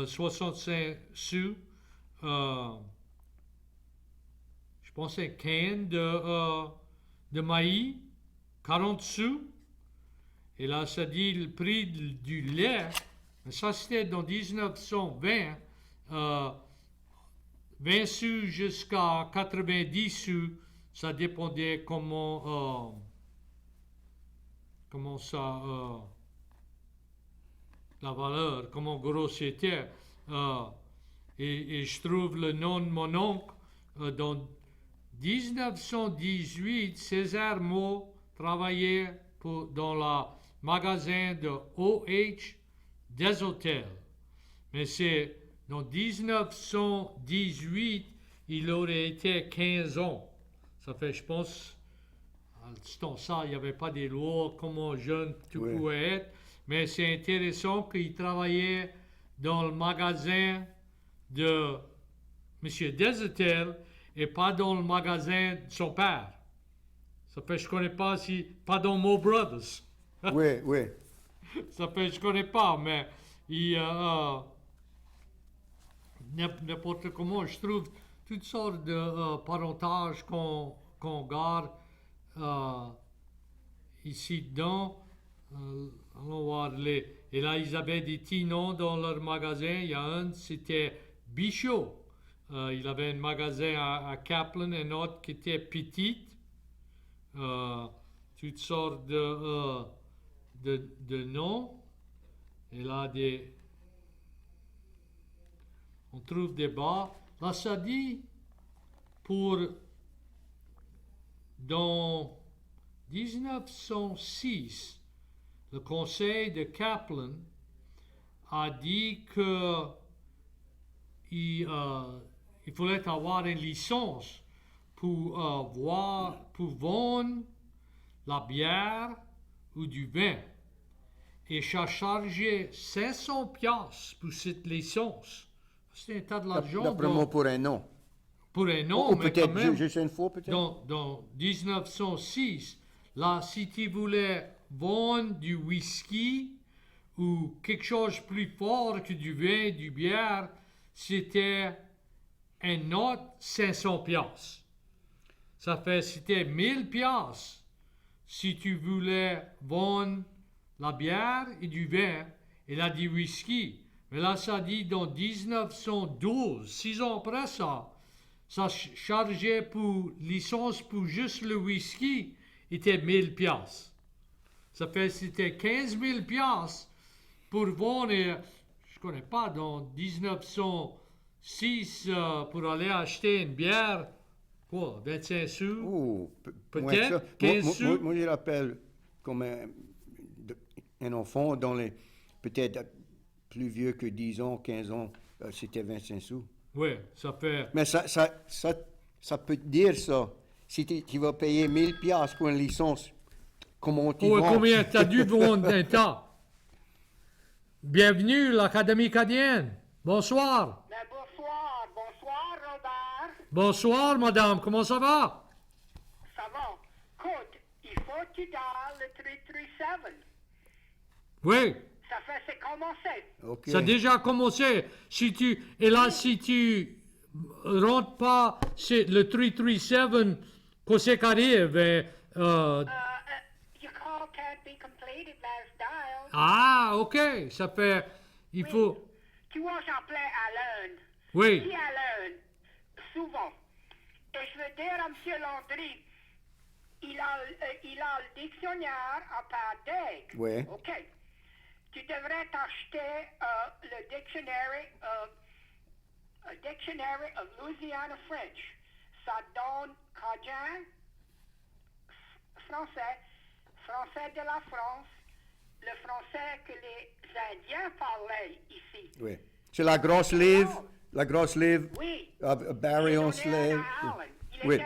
65 sous. Je pense un can de maïs, 40 sous. Et là, ça dit le prix du lait. Mais ça, c'était dans 1920. 20 sous jusqu'à 90 sous. Ça dépendait comment ça, la valeur, comment gros c'était. Et je trouve le nom de mon oncle dans 1918, César Mo travaillait dans le magasin de O.H. des hôtels. Mais c'est dans 1918, il aurait été 15 ans. Ça fait, je pense, à ce temps-là, il n'y avait pas des lois, comment jeune tu pouvais être. Mais c'est intéressant qu'il travaillait dans le magasin de M. Desautels et pas dans le magasin de son père. Ça fait, je connais pas si, pas dans Mo Brothers.
Oui.
Ça fait, je connais pas, mais il, n'importe comment, je trouve toutes sortes de parentage qu'on garde ici dedans. Allons voir et là, ils avaient des petits noms dans leur magasin. Il y a un, c'était Bichot. Il avait un magasin à Kaplan, un autre qui était Petite. Toutes sortes de noms. Et là, on trouve des bars. Là, ça dit, dans 1906, le conseil de Kaplan a dit que il fallait avoir une licence pour vendre la bière ou du vin. Et ça chargeait 500 piastres pour cette licence. C'est un tas de l'argent.
D'après moi, pour un nom.
Pour un nom,
Ou
mais
peut-être
quand même,
juste une fois, peut-être.
dans 1906, là, si tu voulais vendre du whisky ou quelque chose de plus fort que du vin, du bière, c'était un autre 500 piastres. Ça fait, c'était 1000 piastres si tu voulais vendre la bière et du vin et là du whisky. Mais là, ça dit dans 1912, 6 ans après ça chargeait pour licence pour juste le whisky, était 1000 piastres. Ça fait, c'était 15 000 piastres pour vendre, je connais pas, dans 1906, pour aller acheter une bière, quoi, 25 sous?
Ouh,
Peut-être 15 sous?
Moi, je l'appelle comme un enfant dans les, peut-être plus vieux que 10 ans, 15 ans, c'était 25 sous.
Oui, ça fait...
Mais ça peut dire ça. Si tu vas payer 1000 piastres pour une licence, comment tu vends?
Combien t'as dû vendre d'un temps? Bienvenue à l'Académie acadienne. Bonsoir.
Mais bonsoir, Robert.
Bonsoir, madame. Comment ça va?
Ça va. Écoute, il faut que tu diales le 337.
Oui,
Ça fait, c'est commencé.
Ok.
ça a déjà commencé. Si tu rentres pas le 337, qu'est-ce qui arrive?
Your call can't be completed last dial.
Ah, ok. Ça fait... Il
Oui.
faut...
Tu vois, j'en plais Alain.
Oui.
Dis Alain, souvent. Et je veux dire à M. Landry, il a le dictionnaire à part d'aigle.
Ouais.
OK. Tu devrais t'acheter le Dictionary of Louisiana French. Ça donne Cajun, français de la France, le français que les Indiens parlaient ici.
Oui. C'est la grosse livre,
Oui.
Barry on
J'ai donné
Slave.
un à Allen.
Oui.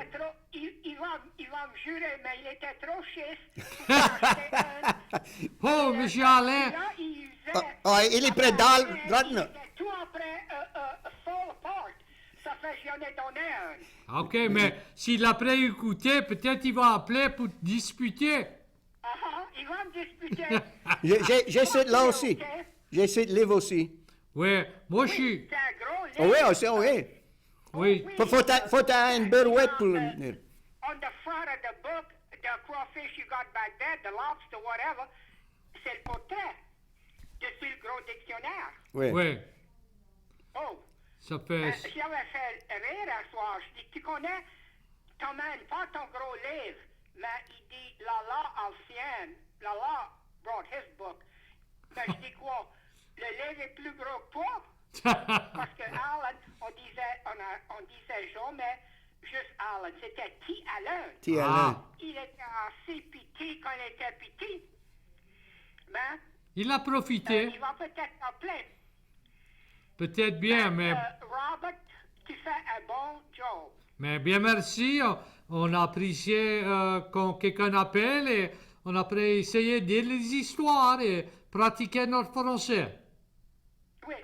Il va me jurer, mais il était trop schiste pour acheter un.
Oh, monsieur Alain.
Là, il usait...
Il est près d'Al.
Il était tout après fall apart. Ça fait que j'en ai donné un.
OK, mais s'il a préécouté, peut-être il va appeler pour disputer.
Il va me disputer.
J'ai cette là aussi.
OK?
J'ai cette livre aussi.
Ouais, moi je
Oui,
suis...
c'est un gros livre.
Oh oui, on sait, oui.
Oui.
Faut avoir une beurre pour le lire.
On the front of the book, the crawfish you got back there, the lobster, whatever, c'est le portrait dessus le gros dictionnaire.
Oui.
Ouais,
Oh,
ça fait...
je l'avais fait rire un soir. Je dis, tu connais, t'emmènes pas ton gros livre, mais il dit, Lala ancienne, Lala brought his book. Mais je dis quoi, le livre est plus gros que toi? Parce que Alan, on disait jamais juste Alan, c'était T. Allen.
T.
Ah.
Alain.
Il était assez petit quand il était petit. Ben,
Il a profité,
il va peut-être t'appeler.
peut-être bien, mais...
Robert, tu fais un bon job.
Mais bien merci, on a apprécié quand quelqu'un appelle et on a essayé de dire les histoires et pratiquer notre français.
Oui.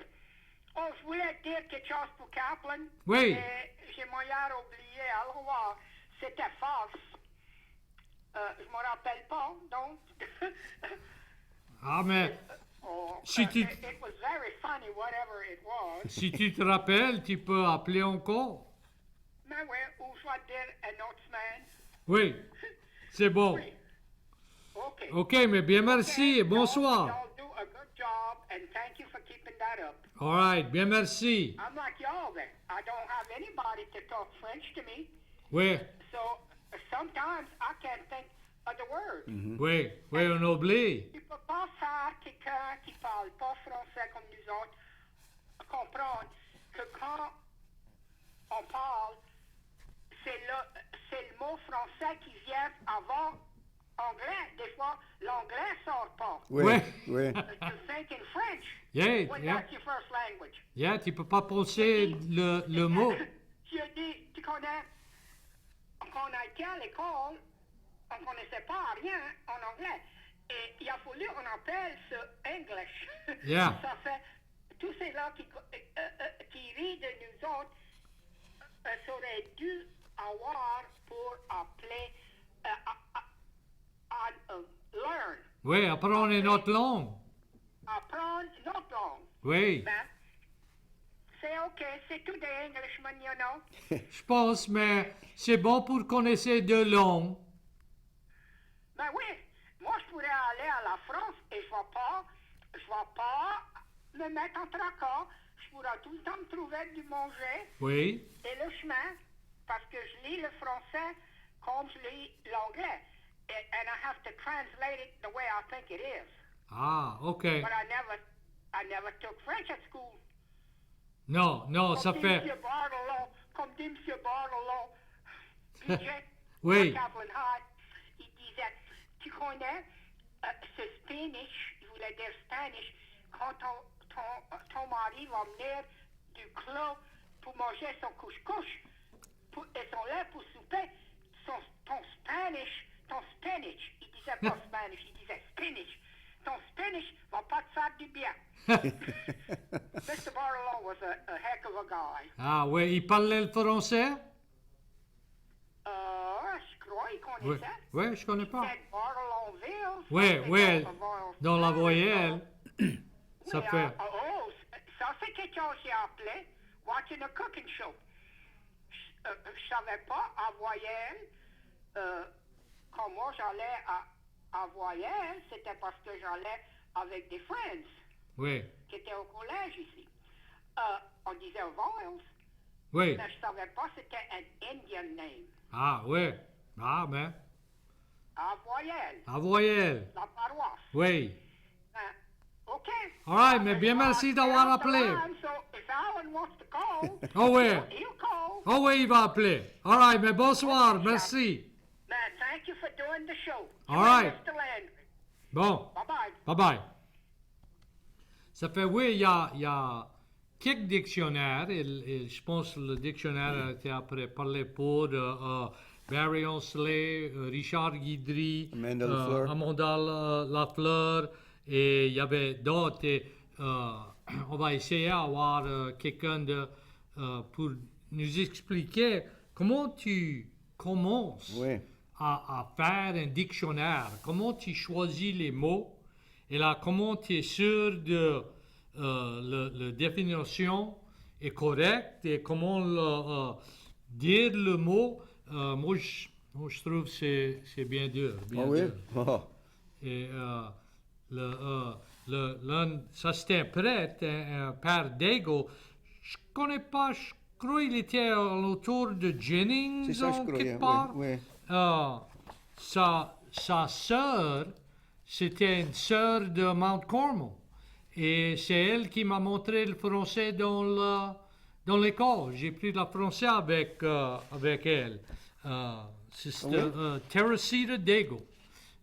Oh, je voulais te dire quelque chose pour Kaplan.
Oui.
Mais j'ai moyen oublié. Alors, c'était false. Je me rappelle pas, donc.
Ah, mais
Oh,
Si tu-
it was very funny, whatever it was.
si tu te rappelles, tu peux appeler encore.
Mais oui, ou je vais te dire une autre semaine.
Oui, c'est bon.
Oui. OK.
Ok, mais bien merci et bonsoir.
Y'all do a good job, and thank you for keeping that up.
All right, bien merci.
I'm like y'all then. I don't have anybody to talk French to me,
Oui,
so sometimes I can't think of the words.
oui, oui, on oublie.
Tu peux pas faire quelqu'un qui parle pas français comme nous autres comprendre que quand on parle, c'est le mot français qui vient avant anglais. Des fois, l'anglais sort pas.
Oui.
Ouais.
Oui.
You think in French
Yeah,
when
yeah.
that's your first language.
Yeah, tu peux pas penser le mot.
Je dis, tu connais, quand on a été à l'école, on connaissait pas rien en anglais. Et il a fallu qu'on appelle ce English.
Yeah.
Ça fait, tous ces-là qui rient de nous autres seraient dû avoir pour appeler, learn,
Oui, apprendre une autre langue.
apprendre notre langue.
Oui,
Ben, c'est OK, c'est tout des Englishmen, you know.
je pense, mais c'est bon pour connaître deux langues.
Ben oui, moi je pourrais aller à la France et je vais pas me mettre en tracas. Je pourrais tout le temps me trouver du manger
Oui,
et le chemin parce que je lis le français comme je lis l'anglais. And I have to translate it the way I think it is.
ah, ok.
But I never took French at school.
Non, non, ça
Comme dit
fait...
M. Barthelot, comme dit M. Barthelot, PJ,
Oui.
à Kaplan High, il disait, tu connais ce Spanish, il voulait dire Spanish, quand ton mari va venir du club pour manger son couche-couche et son lait pour souper, ton Spanish, il disait pas Spanish, il disait Spanish. Ton Spanish va pas te faire du bien. Mr. Barthelot was a heck of a guy.
Ah, oui, il parlait le français?
Je crois qu'il
Oui,
connaissait.
oui, je connais pas.
Said Barthelonville.
Oui,
ça, c'est
oui,
dans
dans la voyelle. Ça
Oui,
fait...
ça c'est quelque chose que j'ai appelé watching a cooking show. Je savais pas à voyelle, quand moi j'allais à voyelle, c'était parce que j'allais avec des friends
Oui,
qui étaient au collège ici. On disait vowels,
oui.
mais je savais pas que c'était un Indian name.
Ah, oui. Ah, ben,
À voyelle,
à voyelle.
la paroisse.
Oui.
OK.
All right, mais bien merci d'avoir appelé.
So if Alan wants to call,
Oh, oui.
he'll call.
Oh, oui, il va appeler. All right, mais bonsoir, merci.
Man, thank you for doing the show.
All right.
Mr. Landry.
Bon,
Bye-bye.
bye-bye. Ça fait, oui, il y a quelques dictionnaires, et je pense que le dictionnaire a été après parlé pour Barry Onsley, Richard Guidry,
Amanda Lafleur.
Amanda Lafleur, et il y avait d'autres. Et, on va essayer d'avoir quelqu'un pour nous expliquer comment tu commences
Oui.
à faire un dictionnaire, comment tu choisis les mots, et là, comment tu es sûr la définition est correcte et comment dire le mot, moi, je trouve que c'est bien dur. Bien
Ah oui?
dur.
Ah.
Et ça c'était un prêtre, un père Dago. Je connais pas, je crois qu'il était autour de Jennings,
C'est ça, je
en
croyais.
quelque part.
Oui, oui.
Sa sœur, c'était une sœur de Mount Carmel. Et c'est elle qui m'a montré le français dans l'école. J'ai pris le français avec elle. C'est Teresita Dago.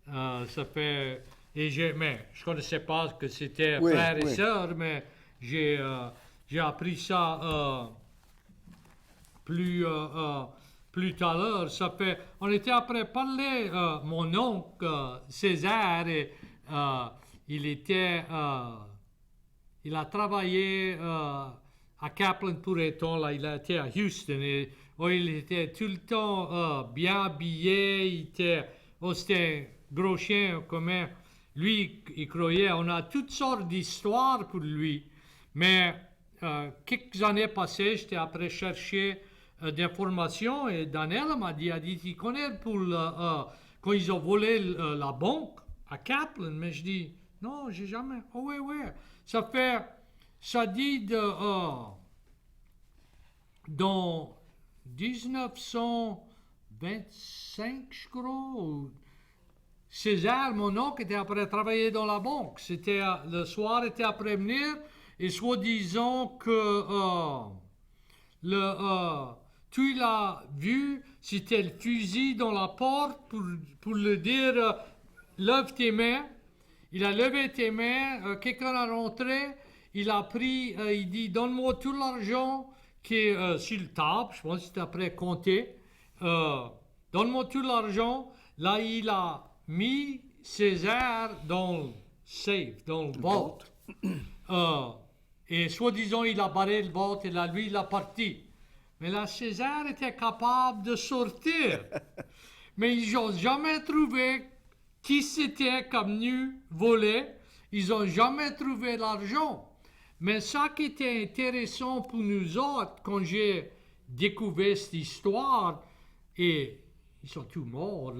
Ça fait... mais je ne connaissais pas que c'était
Oui,
frère et
oui.
sœur, mais j'ai appris ça plus tout à l'heure. Ça fait... On était après parler, mon oncle César, et, il a travaillé à Kaplan pour un temps, là, il a été à Houston, et il était tout le temps bien habillé, c'était un gros chien, comment lui, il croyait, on a toutes sortes d'histoires pour lui, mais quelques années passées, j'étais après chercher d'informations, et Daniel m'a dit, tu connais quand ils ont volé la banque à Kaplan, mais je dis, non, j'ai jamais, oh oui, ça dit dans 1925, je crois, César, mon oncle, était après travailler dans la banque. C'était le soir, était après venir, et soi-disant que tu l'as vu, c'était le fusil dans la porte pour le dire lève tes mains. Il a levé tes mains, quelqu'un a rentré, il a pris, il dit donne-moi tout l'argent qui est sur le table, je pense que c'était après compter. Donne-moi tout l'argent. Là, il a mis César dans le safe, dans le vault. Et soi-disant, il a barré le vault et là, lui, il a parti. Mais là, César était capable de sortir. Mais ils n'ont jamais trouvé qui c'était qui est venu voler. Ils n'ont jamais trouvé l'argent. Mais ça qui était intéressant pour nous autres, quand j'ai découvert cette histoire, et ils sont tous morts,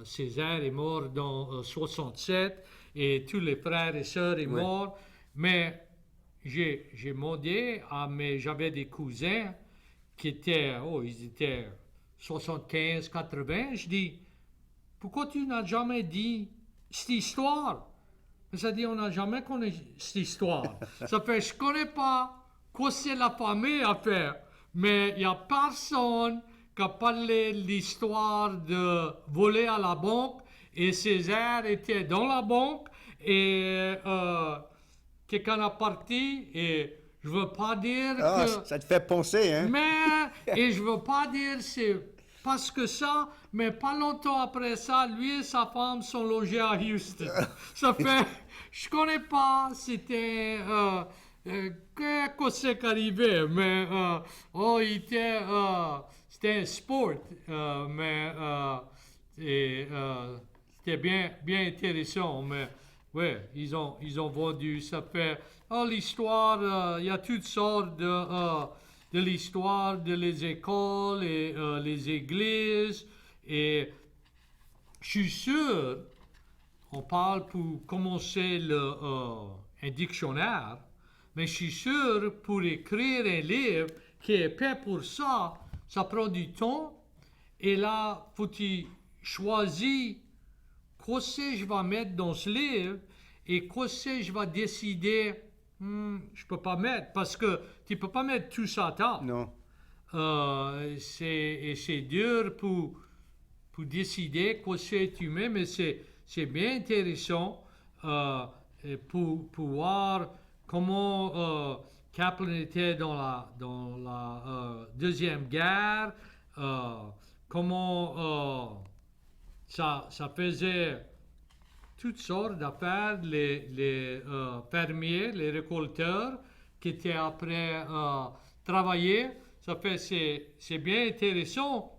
César est mort dans 67, et tous les frères et sœurs sont morts, mais j'ai demandé j'avais des cousins qui étaient, ils étaient 75, 80, je dis, pourquoi tu n'as jamais dit cette histoire? Ça dit, on n'a jamais connu cette histoire. Ça fait, je ne connais pas quoi c'est la famille à faire, mais il n'y a personne qui a parlé de l'histoire de voler à la banque, et César était dans la banque, et quelqu'un a parti, et je ne veux pas dire que...
Ça te fait penser, hein?
Mais, et je ne veux pas dire c'est parce que ça, mais pas longtemps après ça, lui et sa femme sont logés à Houston. Ça fait, je connais pas, c'était, qu'est-ce qui arrivait, mais, c'était un sport, mais, c'était bien intéressant, mais, ouais, ils ont vendu, ça fait, l'histoire, il y a toutes sortes de l'histoire de les écoles et les églises. Et je suis sûr, on parle pour commencer un dictionnaire, mais je suis sûr pour écrire un livre qui est fait pour ça, ça prend du temps. Et là, faut-il choisir quoi c'est je vais mettre dans ce livre et quoi c'est je vais décider. Je peux pas mettre, parce que tu peux pas mettre tout ça à table.
Non.
C'est dur pour décider quoi c'est tu mets, mais c'est bien intéressant pour voir comment Kaplan était dans la Deuxième Guerre, comment ça faisait toutes sortes d'affaires, les fermiers, les récolteurs qui étaient après travailler. Ça fait, c'est bien intéressant.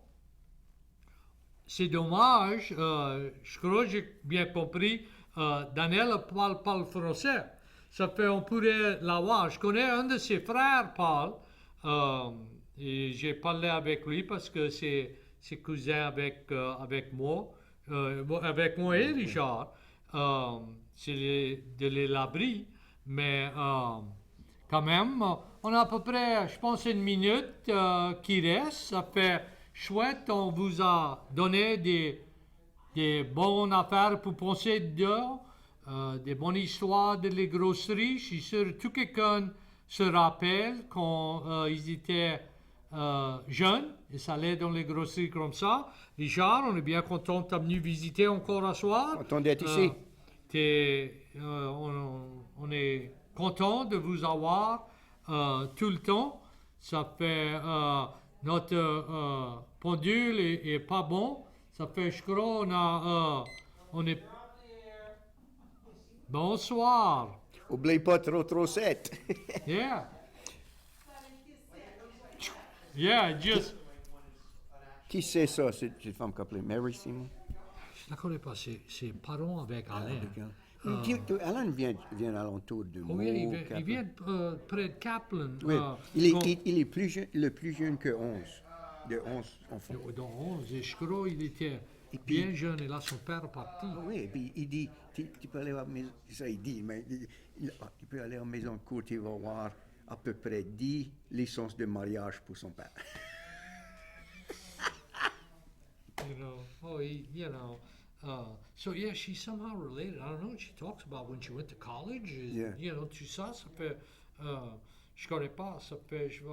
C'est dommage, je crois que j'ai bien compris, Daniel parle pas le français. Ça fait, on pourrait la voir. Je connais un de ses frères, Paul, et j'ai parlé avec lui parce que c'est cousin avec moi, avec moi et Richard. C'est de l'Abri, mais quand même, on a à peu près, je pense, une minute qui reste. Ça fait chouette, on vous a donné des bonnes affaires pour penser dedans, des bonnes histoires de les grosseries. Je suis sûr que tout quelqu'un se rappelle quand ils étaient jeunes et ça allait dans les grosseries comme ça. Richard, on est bien content que tu es venu visiter encore à soir.
Content d'être ici.
On est content de vous avoir tout le temps. Ça fait notre pendule est pas bon. Ça fait, je crois, on est. Bonsoir.
Oublie pas trop sec.
Yeah. Yeah, just.
Qui c'est ça, cette femme qu'appelée Mary Simon?
Je ne la connais pas, c'est parents avec Alain.
Alan vient alentour de moi.
Oui, il vient près de Kaplan.
Oui, il est le plus jeune que 11. De 11 enfants.
Dans 11, et je crois qu'il était
Et puis-
bien jeune et là son père est parti.
Oui, et puis il dit, tu peux aller à la maison, ça il dit, mais tu peux aller à la maison courte, il va avoir à peu près 10 licences de mariage pour son père.
So yeah, she's somehow related. I don't know. She talks about when she went to college.
Yeah.
Tout ça, ça fait, je connais pas, ça fait, je vais,